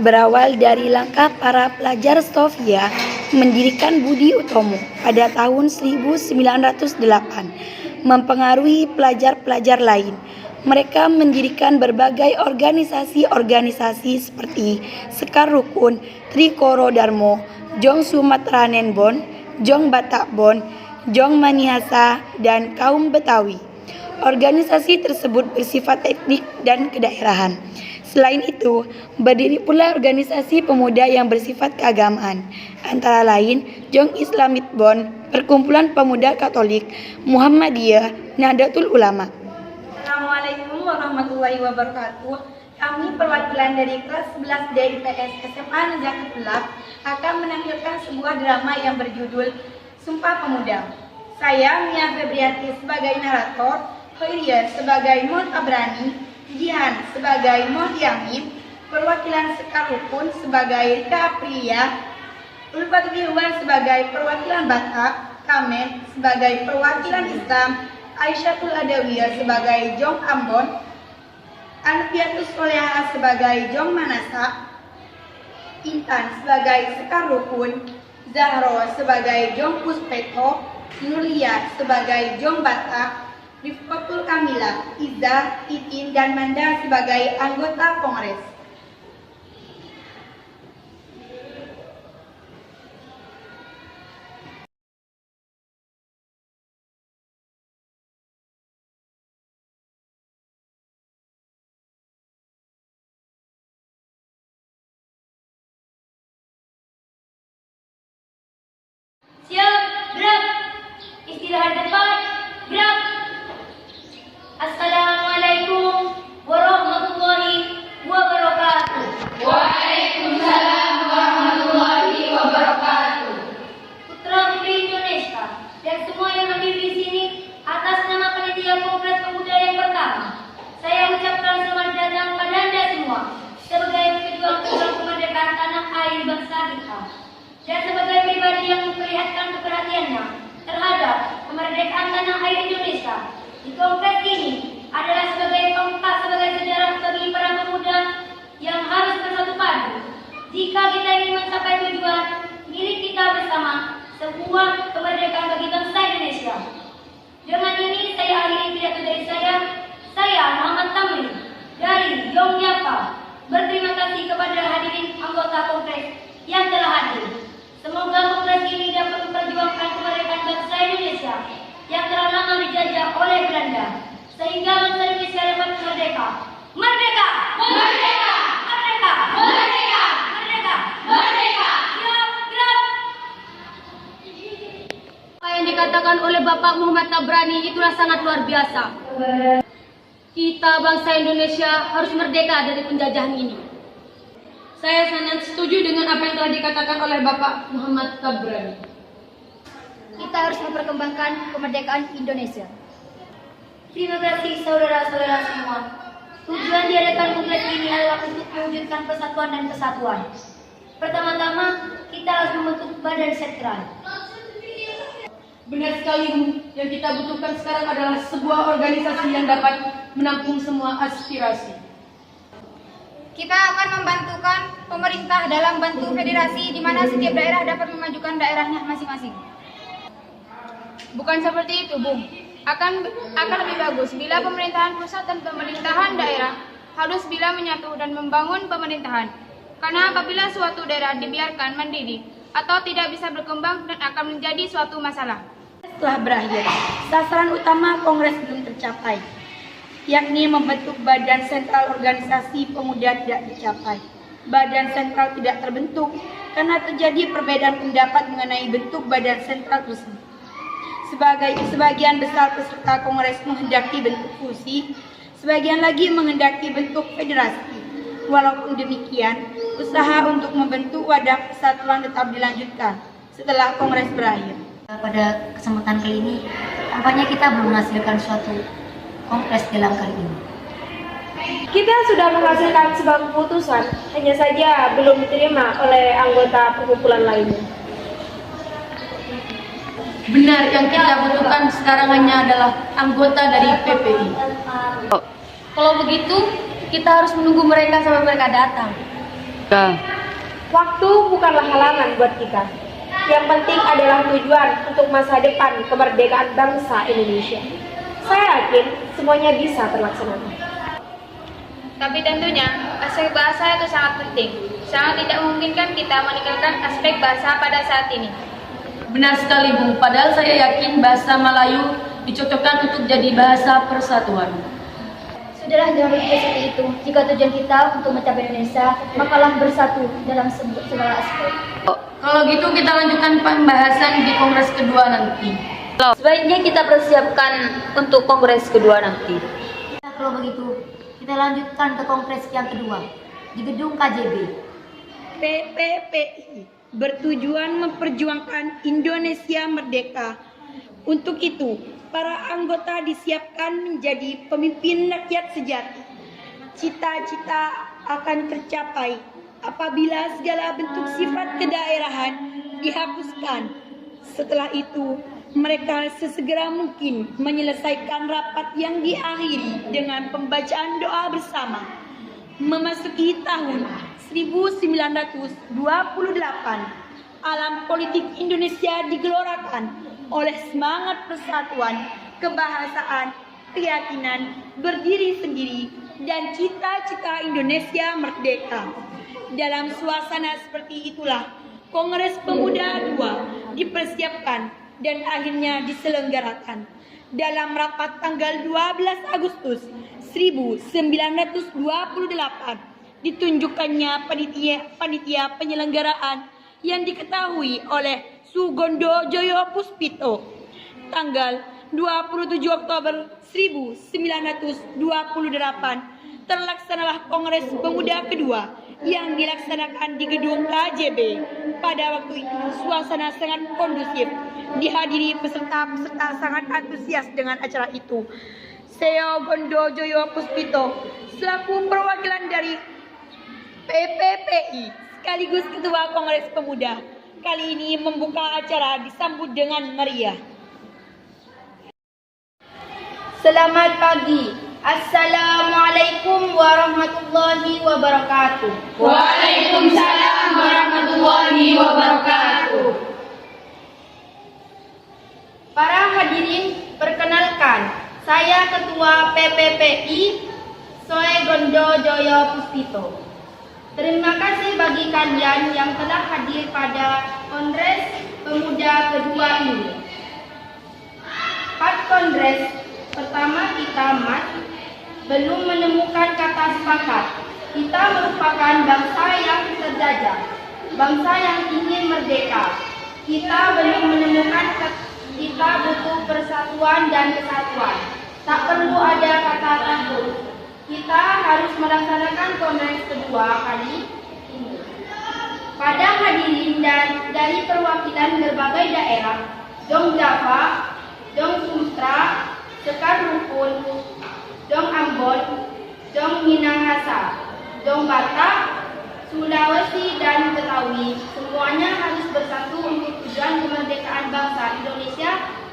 berawal dari langkah para pelajar Sofia mendirikan Budi Utomo pada tahun 1908, mempengaruhi pelajar-pelajar lain. Mereka mendirikan berbagai organisasi-organisasi seperti Sekar Rukun, Trikoro Darmo, Jong Sumatranenbon, Jong Batakbon, Jong Manihasa, dan Kaum Betawi. Organisasi tersebut bersifat etnik dan kedaerahan. Selain itu, berdiri pula organisasi pemuda yang bersifat keagamaan, antara lain Jong Islamit Bon, Perkumpulan Pemuda Katolik, Muhammadiyah, Nahdlatul Ulama. Assalamualaikum warahmatullahi wabarakatuh. Kami perwakilan dari kelas 11 DIPS SMA Negeri Pelak akan menampilkan sebuah drama yang berjudul Sumpah Pemuda. Saya Mia Febrianti sebagai narator, Khairia sebagai Mon Abrani, Jihan sebagai Mon Yamin, perwakilan Sekar Rukun sebagai Rika Aprilia, Ulfatri Iwan sebagai perwakilan Batak, Kamen sebagai perwakilan Islam, Aisyatul Adawiyah sebagai Jong Ambon, Anfiatus Soleha sebagai Jong Manasa, Intan sebagai Sekar Rukun, Zahro sebagai Jong Puspeto, Nulia sebagai Jong Batak, Rifqatul Kamila, Izzah, Titin, dan Manda sebagai anggota Kongres. Siap, gerak. Istirahat depan, gerak. Assalamualaikum warahmatullahi wabarakatuh. Waalaikumsalam warahmatullahi wabarakatuh. Putra Putri Indonesia dan semua yang hadir di sini, atas nama panitia Kongres Pemuda yang pertama, saya ucapkan selamat datang pada Anda semua sebagai pejuang-pejuang kemerdekaan tanah air bangsa kita dan sebagai pribadi yang memperlihatkan keperhatiannya terhadap kemerdekaan tanah air Indonesia. Di kongres ini adalah sebagai tongkat sebagai sejarah bagi para pemuda yang harus bersatu padu jika kita ingin mencapai tujuan milik kita bersama, sebuah kemerdekaan bagi bangsa Indonesia. Dengan ini saya akhiri pidato dari saya Muhammad Tamrin dari Yogyakarta. Berterima kasih kepada hadirin anggota kongres yang telah hadir. Semoga kongres ini dapat memperjuangkan kemerdekaan bangsa Indonesia yang telah lama dijajah oleh Belanda, sehingga bangsa Indonesia dapat merdeka. Merdeka! Merdeka! Merdeka! Merdeka! Merdeka! Merdeka! Siap, gerak! Apa yang dikatakan oleh Bapak Muhammad Tabrani itulah sangat luar biasa. Kita bangsa Indonesia harus merdeka dari penjajahan ini. Saya sangat setuju dengan apa yang telah dikatakan oleh Bapak Muhammad Tabrani. Kita harus memperkembangkan kemerdekaan Indonesia. Terima kasih saudara-saudara semua. Tujuan diadakan kongres ini adalah untuk mewujudkan persatuan dan kesatuan. Pertama-tama, kita harus membentuk badan sentral. Benar sekali, Bu. Yang kita butuhkan sekarang adalah sebuah organisasi yang dapat menampung semua aspirasi. Kita akan membantukan pemerintah dalam bentuk federasi di mana setiap daerah dapat memajukan daerahnya masing-masing. Bukan seperti itu, Bung. Akan lebih bagus bila pemerintahan pusat dan pemerintahan daerah harus bila menyatu dan membangun pemerintahan. Karena apabila suatu daerah dibiarkan mandiri atau tidak bisa berkembang dan akan menjadi suatu masalah. Setelah berakhir, sasaran utama kongres belum tercapai, yakni membentuk badan sentral organisasi pemuda tidak dicapai. Badan sentral tidak terbentuk karena terjadi perbedaan pendapat mengenai bentuk badan sentral tersebut. Sebagian besar peserta kongres menghendaki bentuk fusi, sebagian lagi menghendaki bentuk federasi. Walaupun demikian, usaha untuk membentuk wadah persatuan tetap dilanjutkan setelah kongres berakhir. Pada kesempatan kali ini, tampaknya kita belum menghasilkan suatu kongres dalam kali ini. Kita sudah menghasilkan sebuah keputusan, hanya saja belum diterima oleh anggota perkumpulan lainnya. Benar, yang kita butuhkan sekarang hanya adalah anggota dari PPI. Kalau begitu, kita harus menunggu mereka sampai mereka datang. merdeka. Waktu bukanlah halangan buat kita. Yang penting adalah tujuan untuk masa depan kemerdekaan bangsa Indonesia. Saya yakin semuanya bisa terlaksana. Tapi tentunya aspek bahasa itu sangat penting. Sangat tidak memungkinkan kita meninggalkan aspek bahasa pada saat ini. Benar sekali, Bung. Padahal saya yakin bahasa Melayu dicocokkan untuk jadi bahasa persatuan. Sudahlah, jangan berpikir seperti itu. Jika tujuan kita untuk mencapai Indonesia, makalah bersatu dalam segala aspek. Kalau gitu kita lanjutkan pembahasan di Kongres kedua nanti. Sebaiknya kita persiapkan untuk Kongres kedua nanti. Kalau begitu, kita lanjutkan ke kongres yang kedua di gedung KJB. PPPI bertujuan memperjuangkan Indonesia merdeka. Untuk itu, para anggota disiapkan menjadi pemimpin rakyat sejati. Cita-cita akan tercapai apabila segala bentuk sifat kedaerahan dihapuskan. Setelah itu, mereka sesegera mungkin menyelesaikan rapat yang diakhiri dengan pembacaan doa bersama. Memasuki tahun 1928, alam politik Indonesia digelorakan oleh semangat persatuan, kebahasaan, keyakinan, berdiri sendiri, dan cita-cita Indonesia merdeka. Dalam suasana seperti itulah, Kongres Pemuda II dipersiapkan dan akhirnya diselenggarakan. Dalam rapat tanggal 12 Agustus 1928, ditunjukkannya panitia penyelenggaraan yang diketahui oleh Sugondo Joyo Puspito. Tanggal 27 Oktober 1928 terlaksanalah Kongres Pemuda kedua yang dilaksanakan di gedung KJB. Pada waktu itu suasana sangat kondusif, dihadiri peserta-peserta sangat antusias dengan acara itu. Seo Gondo Joyo Puspito selaku perwakilan dari PPPI sekaligus Ketua Kongres Pemuda kali ini membuka acara disambut dengan meriah. Selamat pagi. Assalamualaikum warahmatullahi wabarakatuh. Waalaikumsalam warahmatullahi wabarakatuh. Para hadirin, perkenalkan, saya Ketua PPPI Soe Gondo Joyo Puspito. Terima kasih bagi kalian yang telah hadir pada Kongres Pemuda kedua ini. Pada kongres pertama kita belum menemukan kata sepakat. Kita merupakan bangsa yang terjajah, bangsa yang ingin merdeka. Kita belum menemukan kita butuh persatuan dan kesatuan. Tak perlu ada kata takut. Kita harus melaksanakan kongres kedua kali ini. Pada hadirin dan dari perwakilan berbagai daerah, Dong Java, Dong Sumatera, Sekar Rukun, Dong Ambon, Dong Minahasa, Dong Batak, Sulawesi dan Betawi, semuanya harus bersatu untuk tujuan kemerdekaan bangsa Indonesia.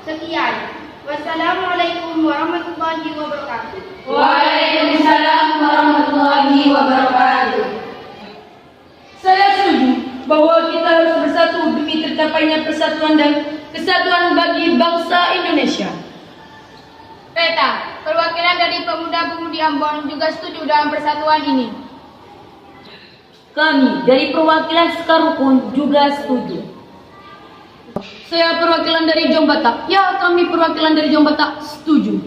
Sekian. Wassalamualaikum warahmatullahi wabarakatuh. Waalaikumsalam warahmatullahi wabarakatuh. Saya setuju bahwa kita harus bersatu demi tercapainya persatuan dan kesatuan bagi bangsa Indonesia. Peta, perwakilan dari pemuda-pemudi Ambon juga setuju dalam persatuan ini. Kami dari perwakilan Sekar Rukun juga setuju. Saya perwakilan dari Jong Batak. Ya, kami perwakilan dari Jong Batak setuju.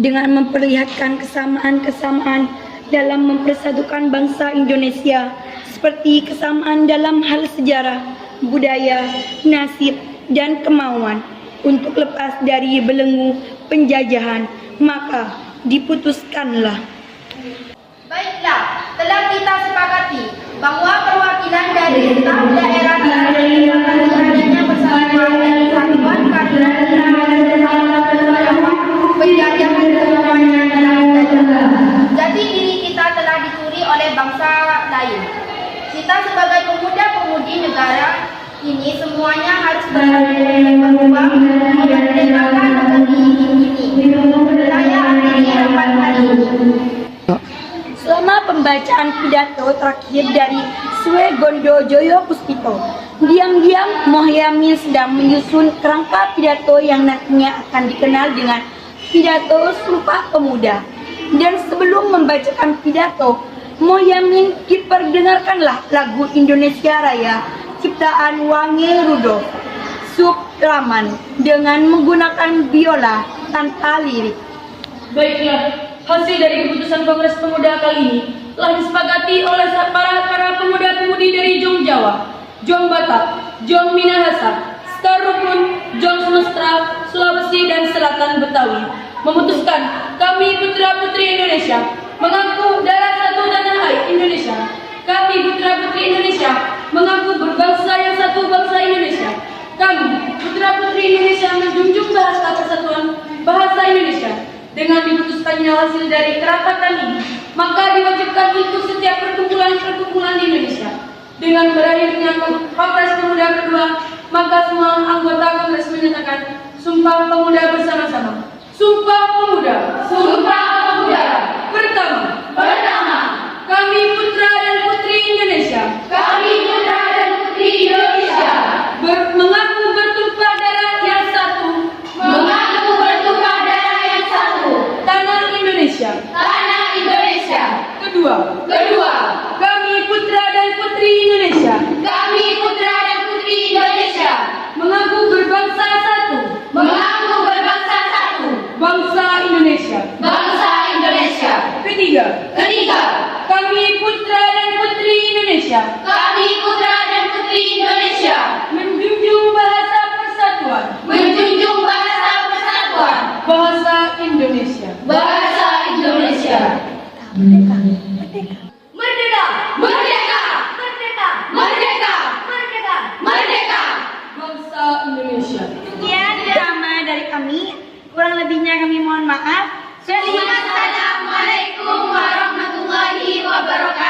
Dengan memperlihatkan kesamaan-kesamaan dalam mempersatukan bangsa Indonesia, seperti kesamaan dalam hal sejarah, budaya, nasib, dan kemauan untuk lepas dari belenggu penjajahan, maka diputuskanlah. Baiklah, telah kita sepakati bahwa perwakilan dari staf daerah adanya persatuan dan kesatuan karena penjajahan semuanya dalam penjajahan. Jati diri kita telah dicuri oleh bangsa lain. Kita sebagai pemuda-pemudi negara ini semuanya harus berjuang memerdekakan negeri ini. Saya akhiri rapat hari ini. Selama pembacaan pidato terakhir dari Swegondo Joyo Puspito, diam-diam Mohyamin sedang menyusun kerangka pidato yang nantinya akan dikenal dengan pidato Sumpah Pemuda. Dan sebelum membacakan pidato, Mohyamin diperdengarkanlah lagu Indonesia Raya ciptaan Wange Rudolf Supraman dengan menggunakan biola tanpa lirik. Baiklah, hasil dari keputusan Kongres Pemuda kali ini telah disepakati oleh para pemuda-pemudi dari Jong Jawa, Jong Batak, Jong Minahasa, Sekar Rukun, Jong Sumatera, Sulawesi, dan Selatan Betawi, memutuskan kami putra-putri Indonesia mengaku darah satu tanah air Indonesia. Kami putra-putri Indonesia mengaku berbangsa yang satu, bangsa Indonesia. Kami putra-putri Indonesia menjunjung bahasa persatuan bahasa Indonesia. Dengan diputuskannya hasil dari kerapatan ini, maka diwajibkan untuk setiap perkumpulan-perkumpulan di Indonesia. Dengan berakhirnya Kongres Pemuda kedua, maka semua anggota Kongres menyatakan Sumpah Pemuda bersama-sama. Sumpah Pemuda. Sumpah Pemuda. Pertama, kami putra dan putri Indonesia. Kami putra dan putri Indonesia. Mengaku bertumpah darah yang satu. Mengaku bertumpah darah yang satu. Tanah Indonesia. Tanah Indonesia. Kedua, kami putra dan putri Indonesia. Kami putra dan putri Indonesia. Mengaku berbangsa satu. Mengaku berbangsa satu. Bangsa Indonesia. Bangsa Indonesia. Ketiga, kami putra dan putri Indonesia. Kami putra dan putri Indonesia. Menjunjung bahasa persatuan. Menjunjung bahasa persatuan. Bahasa Indonesia. Bahasa Indonesia. Merdeka. Merdeka. Merdeka. Merdeka. Merdeka. Bangsa Indonesia. Sekian drama dari kami. Kurang lebihnya kami mohon maaf. Wassalamualaikum warahmatullahi wabarakatuh.